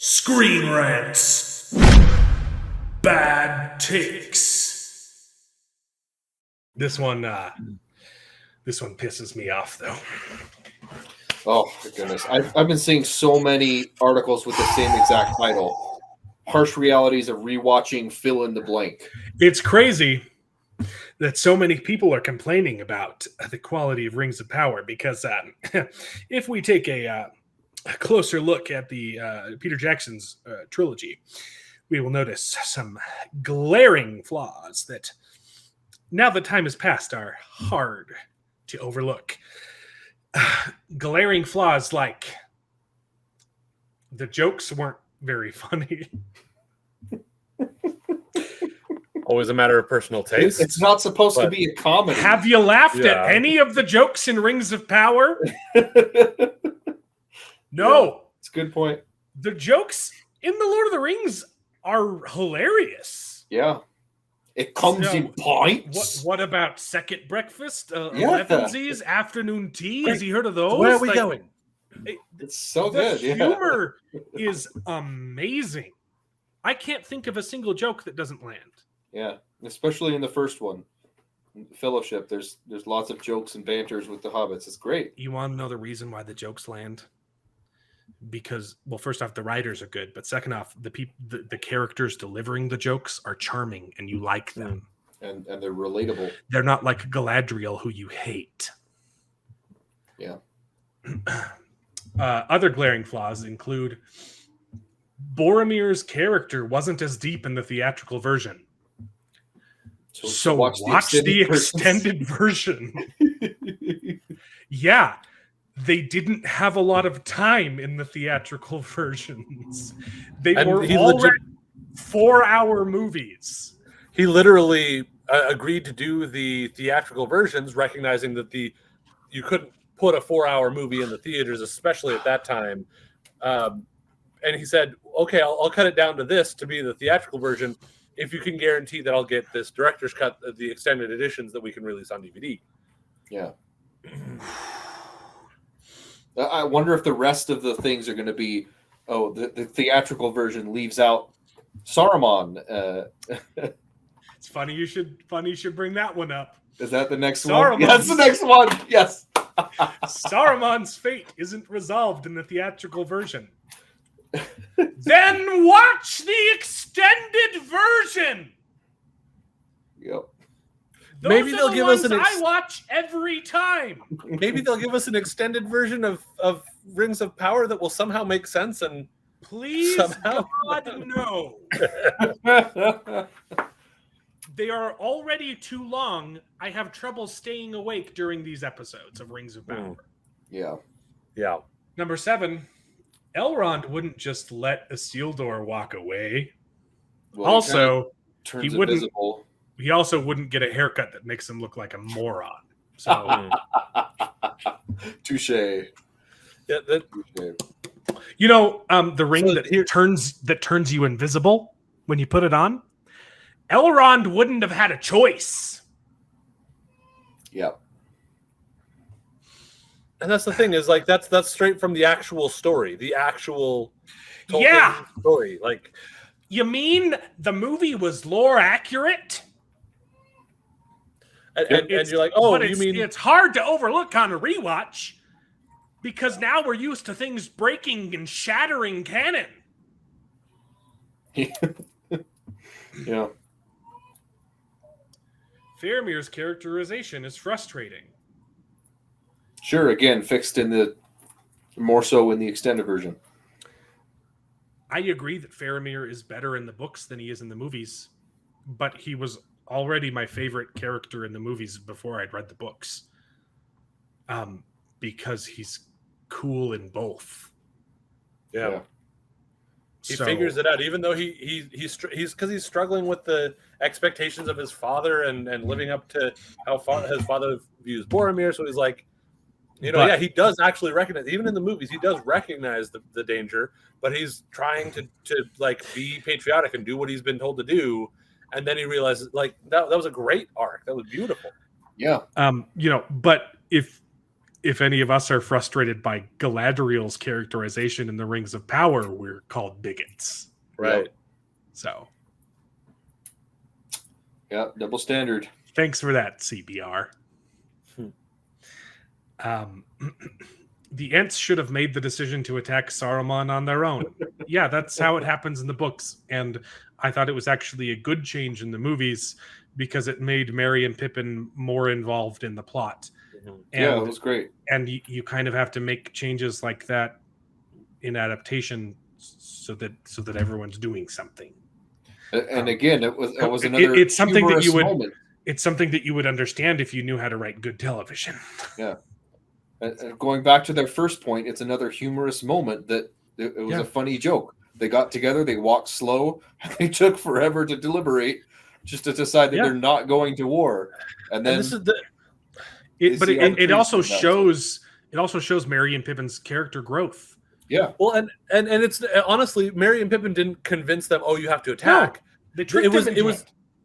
Screen rants. Bad takes. This one pisses me off though. Oh my goodness! I've been seeing so many articles with the same exact title: "Harsh realities of rewatching fill in the blank." It's crazy that so many people are complaining about the quality of Rings of Power because if we take a closer look at the Peter Jackson's trilogy, we will notice some glaring flaws that, now that time has passed, are hard to overlook. Glaring flaws like the jokes weren't very funny. Always a matter of personal taste. It's not supposed to be a comedy. Have you laughed at any of the jokes in Rings of Power? No. Yeah, it's a good point. The jokes in The Lord of the Rings are hilarious. Yeah. It comes in pints. What about second breakfast? Levensies, afternoon tea? Has he heard of those? Where are we going? It's so the good. Humor is amazing. I can't think of a single joke that doesn't land. Yeah, especially in the first one, Fellowship. There's lots of jokes and banters with the hobbits. It's great. You want to know the reason why the jokes land? Because, well, first off, the writers are good, but second off, the characters delivering the jokes are charming and you like them. And they're relatable. They're not like Galadriel, who you hate. Yeah. Other glaring flaws include Boromir's character wasn't as deep in the theatrical version. So watch the extended version. Yeah. They didn't have a lot of time in the theatrical versions. They were already 4-hour movies. He literally agreed to do the theatrical versions, recognizing that you couldn't put a 4-hour movie in the theaters, especially at that time. And he said, okay, I'll cut it down to this to be the theatrical version if you can guarantee that I'll get this director's cut, the extended editions that we can release on DVD. Yeah. I wonder if the rest of the things are going to be, the theatrical version leaves out Saruman. It's funny you should bring that one up. Is that the next one? Yeah, that's the next one. Yes. Saruman's fate isn't resolved in the theatrical version. Then watch the extended version. Yep. Maybe they'll give us I watch every time. Maybe they'll give us an extended version of Rings of Power that will somehow make sense and please somehow... God no. They are already too long. I have trouble staying awake during these episodes of Rings of Power. Yeah. Yeah. Number 7, Elrond wouldn't just let Isildur walk away. Well, also, he wouldn't. Invisible. He also wouldn't get a haircut that makes him look like a moron. So, touche. Yeah, you know, the ring that turns you invisible when you put it on. Elrond wouldn't have had a choice. Yep. And that's the thing is like that's straight from the actual story, the actual Tolkien story. Like, you mean the movie was lore accurate? And you're like, oh, you mean it's hard to overlook on a rewatch because now we're used to things breaking and shattering canon. Yeah. Faramir's characterization is frustrating. Sure, again, fixed more so in the extended version. I agree that Faramir is better in the books than he is in the movies, but he was already my favorite character in the movies before I'd read the books. Because he's cool in both. Yeah. He figures it out, even though he's because he's struggling with the expectations of his father and living up to how his father views Boromir. So he's like, he does actually recognize, even in the movies, he does recognize the danger, but he's trying to like be patriotic and do what he's been told to do. And then he realizes like that was a great arc. That was beautiful. Yeah. But if if any of us are frustrated by Galadriel's characterization in the Rings of Power, we're called bigots. Right. So. Yeah, double standard. Thanks for that, CBR. The Ents should have made the decision to attack Saruman on their own. Yeah, that's how it happens in the books. And I thought it was actually a good change in the movies because it made Merry and Pippin more involved in the plot. Yeah, it was great. And you kind of have to make changes like that in adaptation so that everyone's doing something. And again, it was another it's something that you would moment. It's something that you would understand if you knew how to write good television. Yeah. And going back to their first point, it's another humorous moment that it was a funny joke. They got together, they walked slow, and they took forever to deliberate just to decide that they're not going to war. And then this is the it also shows Merry and Pippin's character growth. Yeah. Well, and it's honestly, Merry and Pippin didn't convince them, oh, you have to attack. No, they tricked him.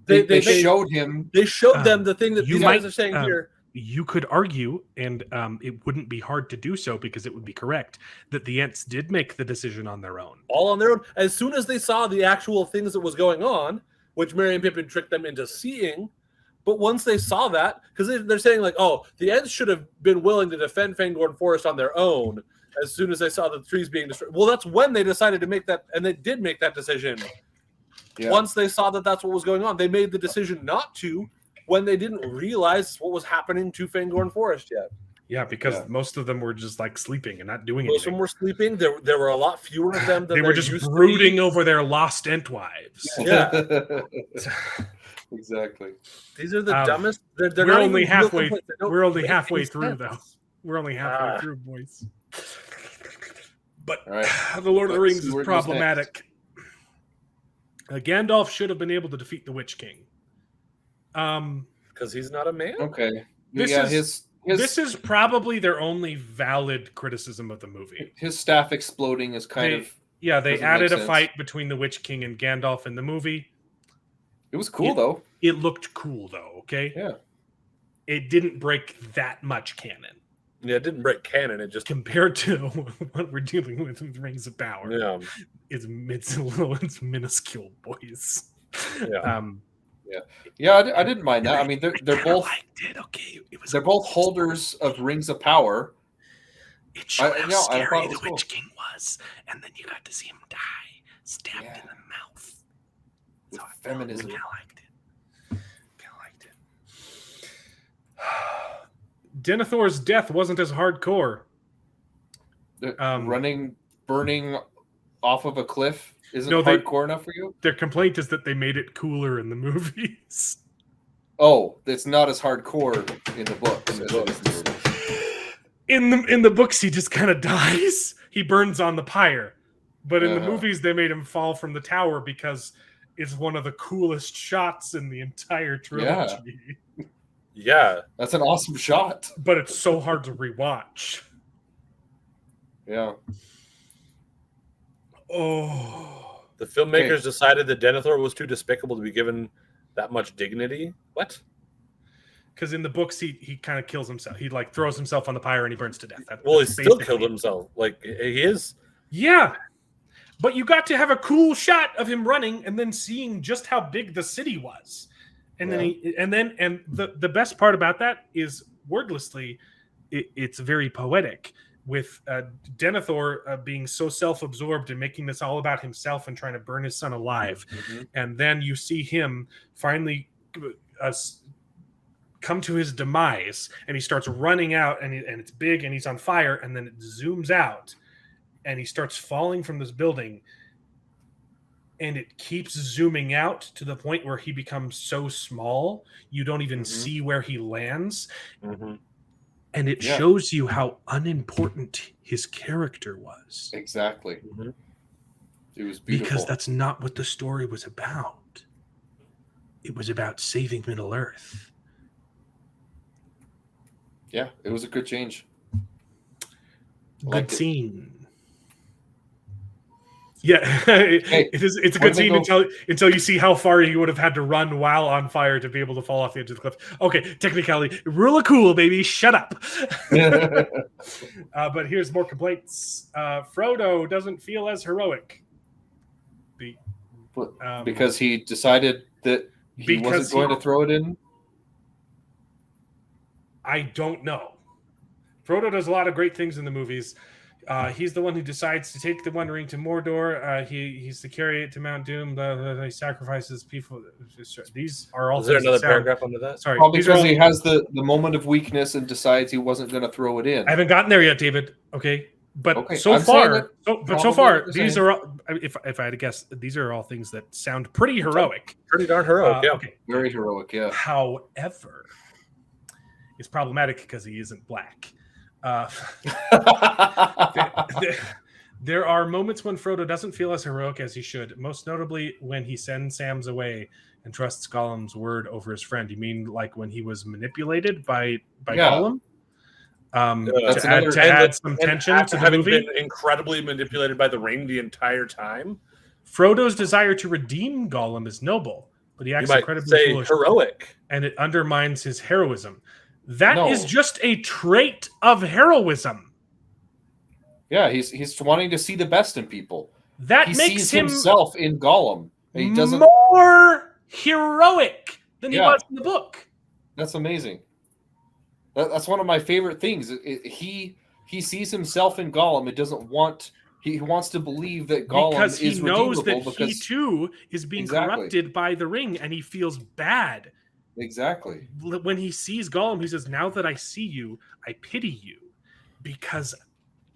They showed him. They showed them the thing that these guys are saying here. You could argue, and it wouldn't be hard to do so because it would be correct, that the Ents did make the decision on their own. All on their own. As soon as they saw the actual things that was going on, which Merry and Pippin tricked them into seeing, but once they saw that, because they're saying like, oh, the Ents should have been willing to defend Fangorn Forest on their own as soon as they saw the trees being destroyed. Well, that's when they decided to make that, and they did make that decision. Yeah. Once they saw that that's what was going on, they made the decision not to when they didn't realize what was happening to Fangorn Forest yet. Yeah, because most of them were just like sleeping and not doing anything. Most of them were sleeping. There were a lot fewer of them than they were just brooding over their lost Entwives. Yeah. Exactly. These are the dumbest. They're we're only halfway. We're only halfway through, though. We're only halfway through, boys. But the Lord of the Rings is problematic. Gandalf should have been able to defeat the Witch King. Because he's not a man. Okay. This is probably their only valid criticism of the movie. His staff exploding is kind of. Yeah, they added a fight between the Witch King and Gandalf in the movie. It was cool, though. It looked cool, though, okay? Yeah. It didn't break that much canon. Yeah, it didn't break canon. It just compared to what we're dealing with Rings of Power. Yeah, it's minuscule, boys. Yeah, I didn't mind that. I mean, they're both. Liked it. Okay, they're both holders of Rings of Power. It showed how scary the Witch King was, and then you got to see him die, stabbed in the mouth. With feminism. I liked it. Denethor's death wasn't as hardcore. Burning off of a cliff isn't hardcore enough for you? Their complaint is that they made it cooler in the movies. Oh, it's not as hardcore in the books. In the books, he just kind of dies. He burns on the pyre. But in the movies, they made him fall from the tower because it's one of the coolest shots in the entire trilogy. Yeah. That's an awesome shot. But it's so hard to rewatch. Yeah. Oh. The filmmakers decided that Denethor was too despicable to be given that much dignity? What? Because in the books, he kind of kills himself. He like throws himself on the pyre and he burns to death. He still killed himself. Like, he is. Yeah. But you got to have a cool shot of him running and then seeing just how big the city was. And then the best part about that is wordlessly, it's very poetic with Denethor being so self-absorbed and making this all about himself and trying to burn his son alive. Mm-hmm. And then you see him finally come to his demise, and he starts running out, and it's big, and he's on fire, and then it zooms out, and he starts falling from this building. And it keeps zooming out to the point where he becomes so small, you don't even see where he lands. Mm-hmm. And it shows you how unimportant his character was. Exactly. Mm-hmm. It was beautiful. Because that's not what the story was about. It was about saving Middle-earth. Yeah, it was a good change. Good scene. Yeah, Hey, it's a when good they scene go- until you see how far he would have had to run while on fire to be able to fall off the edge of the cliff. Okay, technicality, rule of cool, baby, shut up. But here's more complaints. Frodo doesn't feel as heroic. because he decided that he wasn't going to throw it in. I don't know. Frodo does a lot of great things in the movies. He's the one who decides to take the One Ring to Mordor. He's to carry it to Mount Doom. He sacrifices people. These are all. Is there another paragraph under that? Sorry, Probably because he has the moment of weakness and decides he wasn't going to throw it in. I haven't gotten there yet, David. Okay, but Okay, so I'm far, so far, the these same. are. If I had to guess, these are all things that sound pretty heroic. Pretty darn heroic, yeah. Okay. Very heroic, yeah. However, it's problematic because he isn't black. There are moments when Frodo doesn't feel as heroic as he should, most notably when he sends Sam's away and trusts Gollum's word over his friend. You mean like when he was manipulated by Gollum? That's to add some tension after to the having movie? been incredibly manipulated by the ring the entire time. Frodo's desire to redeem Gollum is noble, but he acts incredibly foolish, heroic, and it undermines his heroism. That is just a trait of heroism. Yeah, he's wanting to see the best in people. That he makes sees him himself in Gollum. And he doesn't more heroic than he was in the book. That's amazing. That's one of my favorite things. He sees himself in Gollum. He wants to believe that Gollum because he is knows that redeemable he too is being corrupted by the ring, and he feels bad. Exactly. When he sees Gollum, he says, "Now that I see you, I pity you, because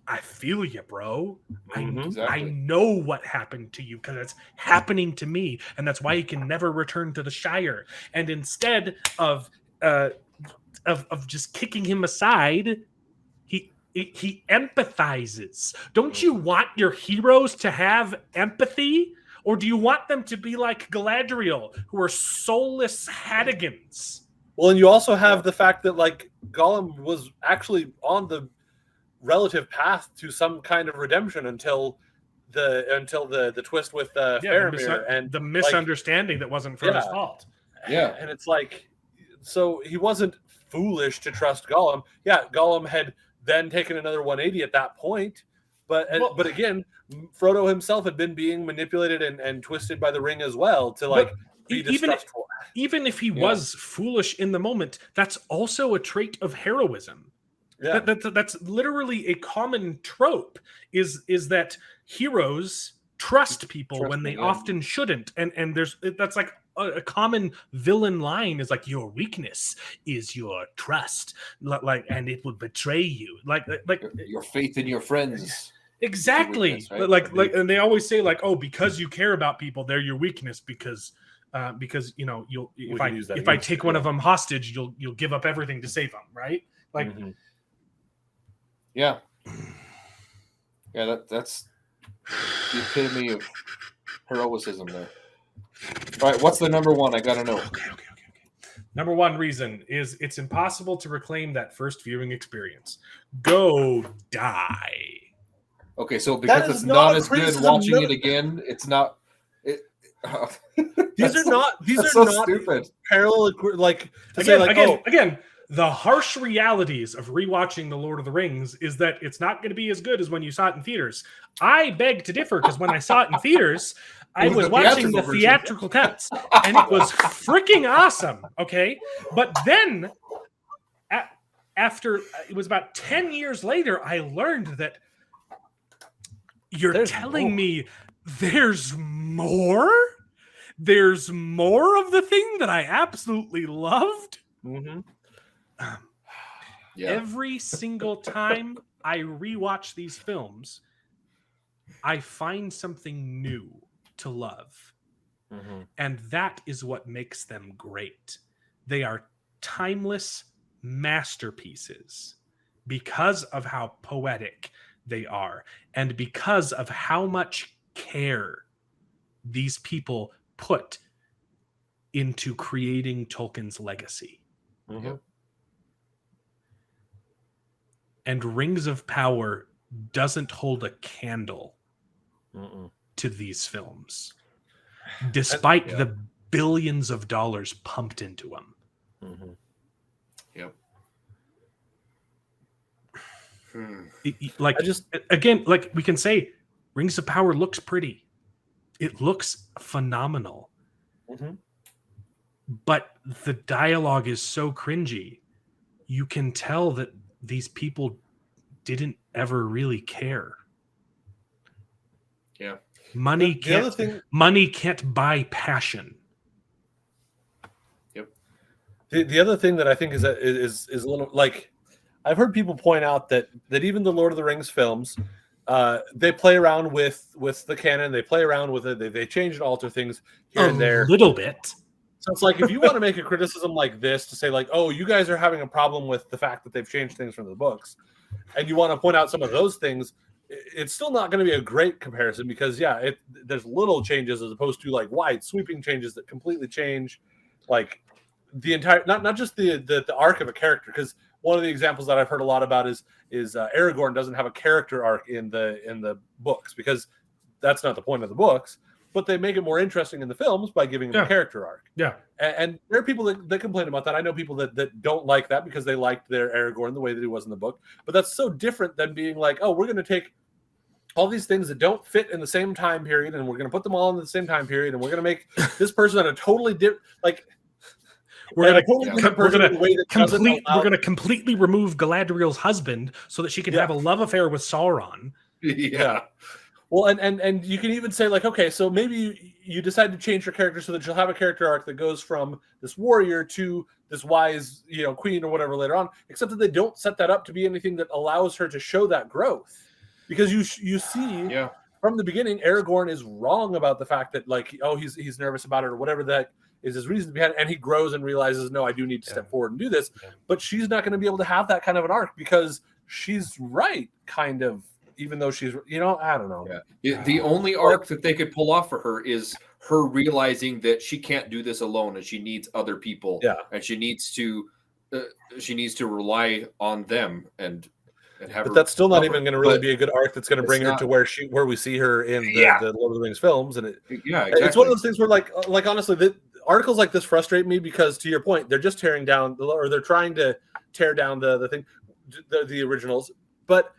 I feel you, bro. I know what happened to you because it's happening to me, and that's why he can never return to the Shire. And instead of just kicking him aside, he empathizes. Don't you want your heroes to have empathy? Or do you want them to be like Galadriel, who are soulless Hadigans? Well, and you also have the fact that like Gollum was actually on the relative path to some kind of redemption until the twist with Faramir and the misunderstanding that wasn't Frodo's fault. Yeah, and it's like, so he wasn't foolish to trust Gollum. Yeah, Gollum had then taken another 180 at that point. But again, Frodo himself had been being manipulated and twisted by the ring as well to be distrustful. Even if he was foolish in the moment, that's also a trait of heroism. Yeah, that's literally a common trope. Is that heroes trust people when they often shouldn't, and that's like a common villain line is like, your weakness is your trust, and it will betray you, like your faith in your friends. Exactly. Weakness, right? And they always say like, oh, because you care about people, they're your weakness because you'll if I take one of them hostage, you'll give up everything to save them, right? Like, yeah, that's the epitome of heroicism there. All right, what's the number one? I gotta know. Okay. Number one reason is it's impossible to reclaim that first viewing experience. Go die. Okay, so because it's not as good watching it again, it's not. These are not stupid. Parallel, like again. The harsh realities of rewatching The Lord of the Rings is that it's not going to be as good as when you saw it in theaters. I beg to differ because when I saw it in theaters, I was watching the theatrical cuts, and it was freaking awesome. Okay, but then after it was about 10 years later, I learned that you're telling me there's more. There's more of the thing that I absolutely loved. Mm-hmm. Every single time I rewatch these films, I find something new to love. Mm-hmm. And that is what makes them great. They are timeless masterpieces because of how poetic they are and because of how much care these people put into creating Tolkien's legacy. Mm-hmm. And Rings of Power doesn't hold a candle to these films, despite the billions of dollars pumped into them. Mm-hmm. Yep. Like, again, like we can say, Rings of Power looks pretty. It looks phenomenal. Mm-hmm. But the dialogue is so cringy. You can tell that these people didn't ever really care. Yeah. Money can't buy passion. Yep. The other thing that I think is a little like, I've heard people point out that even the Lord of the Rings films, they play around with the canon. They play around with it. They change and alter things here and there a little bit. So it's like, if you want to make a criticism like this to say like, oh, you guys are having a problem with the fact that they've changed things from the books, and you want to point out some of those things, it's still not going to be a great comparison because there's little changes as opposed to like wide sweeping changes that completely change like the entire not just the arc of a character. Because one of the examples that I've heard a lot about is Aragorn doesn't have a character arc in the books because that's not the point of the books. But they make it more interesting in the films by giving them a character arc. Yeah. And there are people that complain about that. I know people that don't like that because they liked their Aragorn the way that he was in the book. But that's so different than being like, oh, we're going to take all these things that don't fit in the same time period and we're going to put them all in the same time period and we're going to make this person on a totally different, like, we're going to completely remove Galadriel's husband so that she can have a love affair with Sauron. Yeah. Well, and you can even say like, okay, so maybe you decide to change your character so that she'll have a character arc that goes from this warrior to this wise, queen or whatever later on, except that they don't set that up to be anything that allows her to show that growth. Because you see from the beginning, Aragorn is wrong about the fact that like, oh, he's nervous about it or whatever that is his reason behind it, and he grows and realizes, no, I do need to step forward and do this. Yeah. But she's not going to be able to have that kind of an arc because she's right, kind of. Even though she's, I don't know. Yeah. The only arc that they could pull off for her is her realizing that she can't do this alone and she needs other people. Yeah. And she needs to rely on them and have. But that's still not even going to really be a good arc. That's going to bring her to where we see her in the Lord of the Rings films. And exactly. It's one of those things where like honestly, the articles like this frustrate me because to your point, they're just tearing down or they're trying to tear down the thing, the originals, but.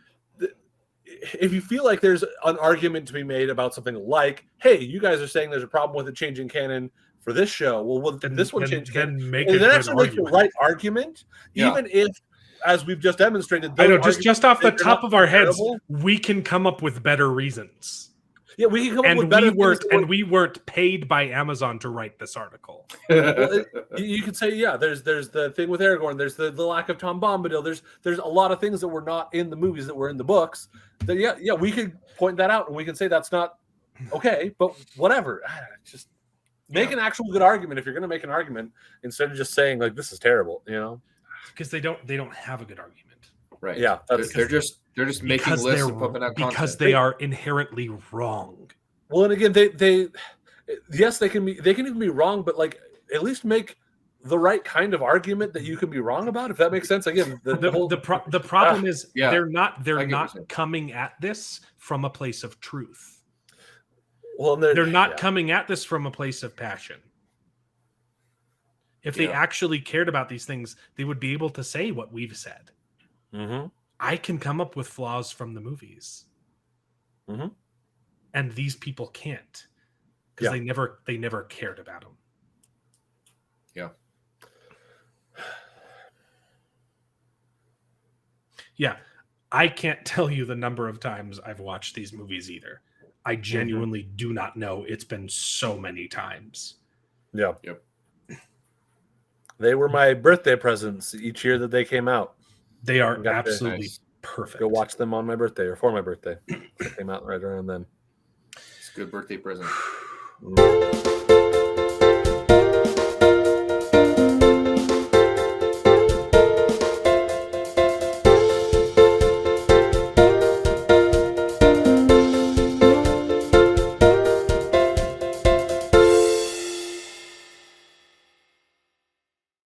If you feel like there's an argument to be made about something like, hey, you guys are saying there's a problem with the changing canon for this show. Well, this one changed canon. Make the right argument, even if, as we've just demonstrated, I know just off the top of our heads, we can come up with better reasons. Yeah, we can come up with better and we weren't paid by Amazon to write this article. Well, you could say, there's the thing with Aragorn, there's the lack of Tom Bombadil, there's a lot of things that were not in the movies that were in the books. That we could point that out and we can say that's not okay, but whatever. Just make an actual good argument if you're going to make an argument instead of just saying like this is terrible, Because they don't have a good argument. Right. Yeah. They're just making lists and pumping out content. Because they are inherently wrong. Well, and again, they can even be wrong, but like at least make the right kind of argument that you can be wrong about, if that makes sense. Again, the problem is they're not coming at this from a place of truth. Well, they're not coming at this from a place of passion. If they actually cared about these things, they would be able to say what we've said. Mm-hmm. I can come up with flaws from the movies. Mm-hmm. And these people can't because they never cared about them. Yeah. Yeah. I can't tell you the number of times I've watched these movies either. I genuinely do not know. It's been so many times. Yeah. Yep. They were my birthday presents each year that they came out. They are absolutely perfect. Go watch them on my birthday or for my birthday. They came out right around then. It's a good birthday present.